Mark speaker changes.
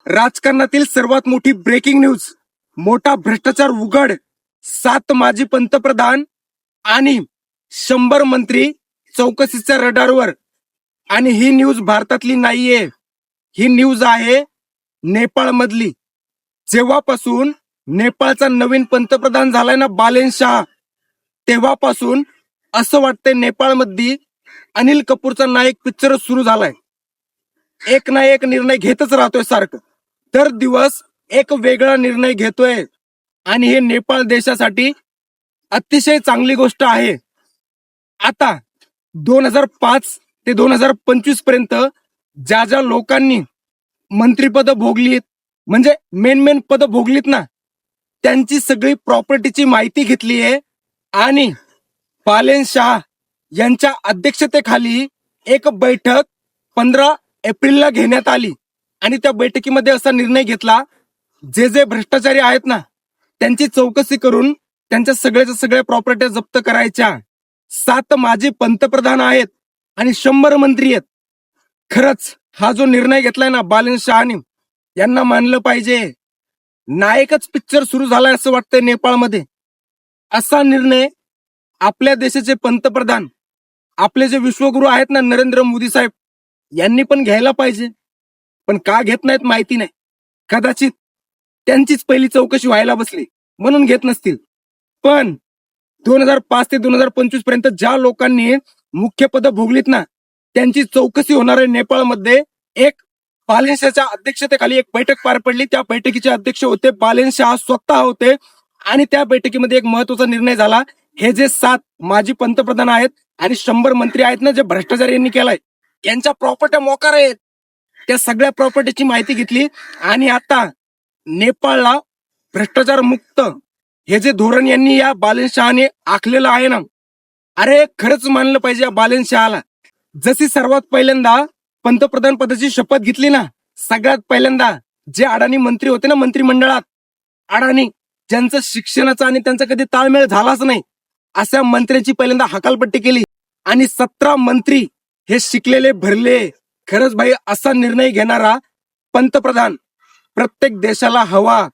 Speaker 1: राजकारणातील सर्वात मोठी ब्रेकिंग न्यूज, मोठा भ्रष्टाचार उघड, 7 माजी पंतप्रधान आणि 100 मंत्री चौकशीच्या रडारवर. आणि ही न्यूज भारतातली नाहीये, ही न्यूज आहे नेपाळ मधली. जेव्हापासून नेपाळचा नवीन पंतप्रधान झालाय ना बालेन शाह, तेव्हापासून असं वाटतंय नेपाळमध्ये अनिल कपूरचा नायक पिक्चर सुरू झालाय. एक ना एक निर्णय घेतच राहतोय सारखं, दर दिवस एक वेगळा निर्णय घेतोय. आणि हे नेपाळ देशासाठी अतिशय चांगली गोष्ट आहे. आता 2005 ते 2025 पर्यंत ज्या ज्या लोकांनी मंत्रीपद भोगलीत, म्हणजे मेन पद भोगलीत ना, त्यांची सगळी प्रॉपर्टीची माहिती घेतली आहे. आणि बालेन शाह यांच्या अध्यक्षतेखाली एक बैठक 15 एप्रिलला घेण्यात आली. आणि त्या बैठकीमध्ये असा निर्णय घेतला, जे भ्रष्टाचारी आहेत ना त्यांची चौकशी करून त्यांच्या सगळ्या प्रॉपर्ट्या जप्त करायच्या. 7 माजी पंतप्रधान आहेत आणि 100 मंत्री आहेत. खरंच हा जो निर्णय घेतलाय ना बालेन शहानी, यांना मानलं पाहिजे. नायकच पिक्चर सुरू झालाय असं वाटतंय नेपाळमध्ये. असा निर्णय आपल्या देशाचे पंतप्रधान, आपले जे विश्वगुरु आहेत ना नरेंद्र मोदी साहेब, यांनी पण घ्यायला पाहिजे. पण का घेत नाहीत माहिती नाही. कदाचित त्यांचीच पहिली चौकशी व्हायला बसली म्हणून घेत नसतील. पण 2005 ते 2025 पर्यंत ज्या लोकांनी मुख्य पद भोगलीत ना, त्यांची चौकशी होणार आहे नेपाळमध्ये. एक बालेन शहाच्या अध्यक्षतेखाली एक बैठक पार पडली. त्या बैठकीचे अध्यक्ष होते बालेन शहा स्वतः होते. आणि त्या बैठकीमध्ये एक महत्वाचा निर्णय झाला. हे जे 7 माजी पंतप्रधान आहेत आणि 100 मंत्री आहेत ना, जे भ्रष्टाचार यांनी केलाय, यांच्या प्रॉपर्ट्या मोकार आहेत. त्या सगळ्या प्रॉपर्टीची माहिती घेतली. आणि आता नेपाळला भ्रष्टाचार मुक्त हे जे धोरण यांनी या बालेन शहाने आखलेलं आहे ना, अरे खरंच मानलं पाहिजे या बालेन शहाला. जशी सर्वात पहिल्यांदा पंतप्रधान पदाची शपथ घेतली ना, सगळ्यात पहिल्यांदा जे अडाणी मंत्री होते ना मंत्रिमंडळात, अडाणी ज्यांचं शिक्षणाचा आणि त्यांचा कधी ताळमेळ झालाच नाही, अशा मंत्र्यांची पहिल्यांदा हकालपट्टी केली. आणि 17 मंत्री हे शिकलेले भरले. खरंच भाई, असा निर्णय घेणारा पंतप्रधान प्रत्येक देशाला हवा.